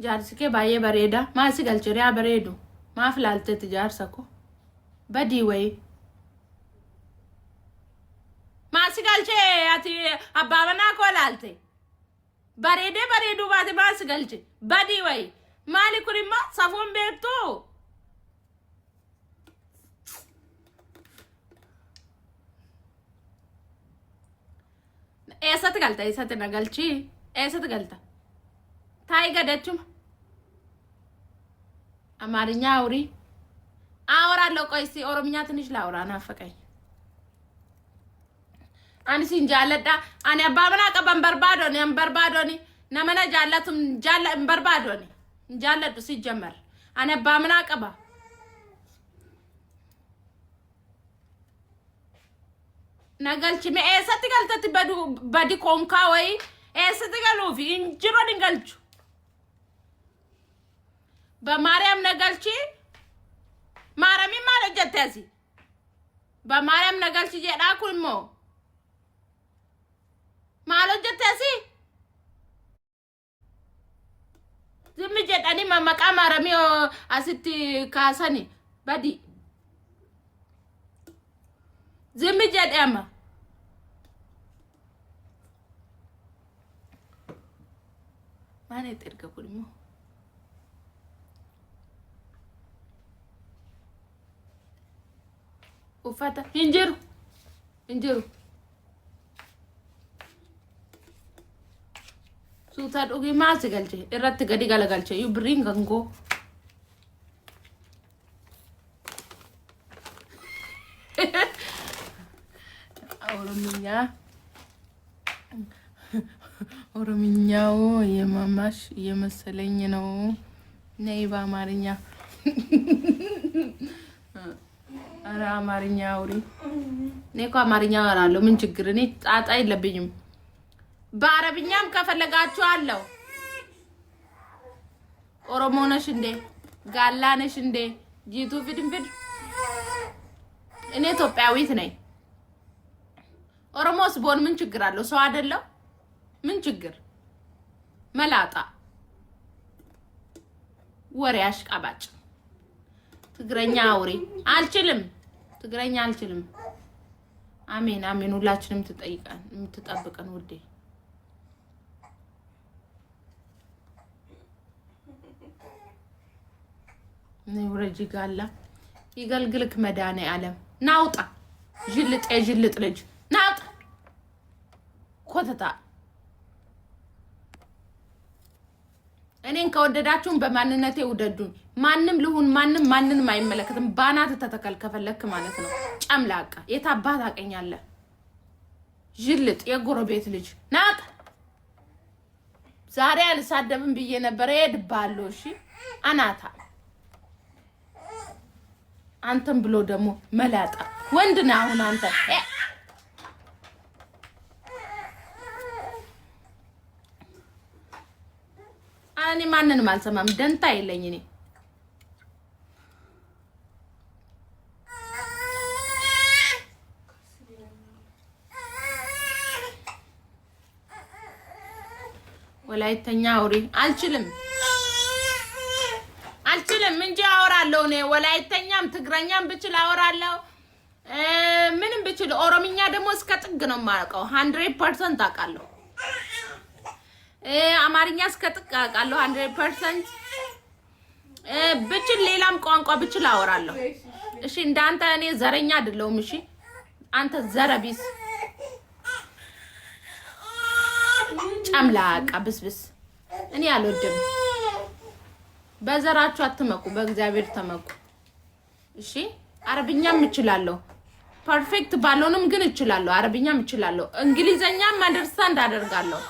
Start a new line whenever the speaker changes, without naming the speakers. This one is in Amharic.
jaarsi kee baay'ee bareeda maasi galchiriyaa bareedu maaf laaltetti jaarsa ko badii wayi maasi galchee ati abbaa manaa koo laalte bareedu baate maasi galche badii wayi maali kun immoo safuun beektu eessatti galta eessatti na galchi eessatti galta taa'ii gadachuma አማርኛ አውሪ አወራለሁ ቆይ እስኪ ኦሮምኛ ትንሽ ላውራ ናፈቀኝ አንሲን ጃለዳ አኔ አባብና ቀበን በርባዶኒ ነመነ ጃለቱም ጃለ በርባዶኒ ጃለዱ ሲጀመር አኔ አባብና ቀባ ነገልቺ መኤሰት ገልተት በዲ ኮንካ ወይ ኤሰት ገሉፊ እንጅሮ ድንገልቹ በማርያም ነገልቺ ማረሚ ማለት ጀተሲ በማርያም ነገልቺ ጀዳኩልሞ ማለት ጀተሲ ዝም ጀዳኒ ማማቃ ማረሚ አስቲ ካሰኒ በዲ ዝም ጀዳማ ማኔ ተርገኩልሞ ufata injiru suuta dhugi maasi galche irratti gadi galagalche yu bring gango ኦሮምኛው የማማሽ የመሰለኝ ነው ነይ በአማርኛ አራ አማርኛ አውሪ ነይኮ አማርኛ አወራለሁ ምን ችግር እኔ ጣጣ የለብኝም በአረብኛም ከፈለጋችሁ አለው ኦሮሞ ነሽ እንዴ ጋላ ነሽ እንዴ ጂቱ ፍድንፍድ እኔ ኢትዮጵያዊት ነኝ ኦሮሞስ ቦን ምን ችግር አለው ሰው አይደለም ምን ችግር መላጣ ወሬ አሽቃባጭ ትግረኛ አውሪ አልችልም ትግረኛ አልችልም አሜን አሜን ሁላችንም የምትጠብቀን ውዴ ነውረጂ ጋላ ይገልግልክ መዳኔ ዓለም ናውጣ ጅልጥ ልጅ ናውጣ ኮተታ እኔን ከወደዳችሁን በማንነቴ ውደዱኝ ማንንም ልሁን ማንንም አይመለከትም ባናት ተተከል ከፈለክ ማለት ነው ጨምላቃ የታባት አቀኛለ ጅልጥ የጎረቤት ልጅ ናት ዛሬ አልሳደብም ብዬ ነበር ሄድባለሁ እሺ አናታ አንተም ብሎ ደግሞ መላጣ ወንድ ነህ አሁን አንተ እኔ ማንንም አልሰማም ደንታ የለኝ እኔ ወላይተኛ አውሪ አልችልም እንጂ አወራለሁ እኔ ወላይተኛም ትግረኛም ብችል አወራለሁ ምንም ብችል ኦሮምኛ ደግሞ እስከ ጥግ ነው የማውቀው 100% አውቃለሁ አማርኛ እስከ ጥግ አውቃለሁ 100% ብችል ሌላም ቋንቋ ብችል አወራለሁ እሺ እንዳንተ እኔ ዘረኛ አይደለሁም እሺ አንተ ዘረቢስ ጨምላቃ ብስብስ እኔ አልወድም በዘራችሁ አትመቁ በእግዚአብሔር ተመቁ እሺ አረብኛም እችላለሁ ፐርፌክት ባልሆንም ግን እችላለሁ አረብኛም እችላለሁ እንግሊዘኛም አንደርስታንድ አደርጋለሁ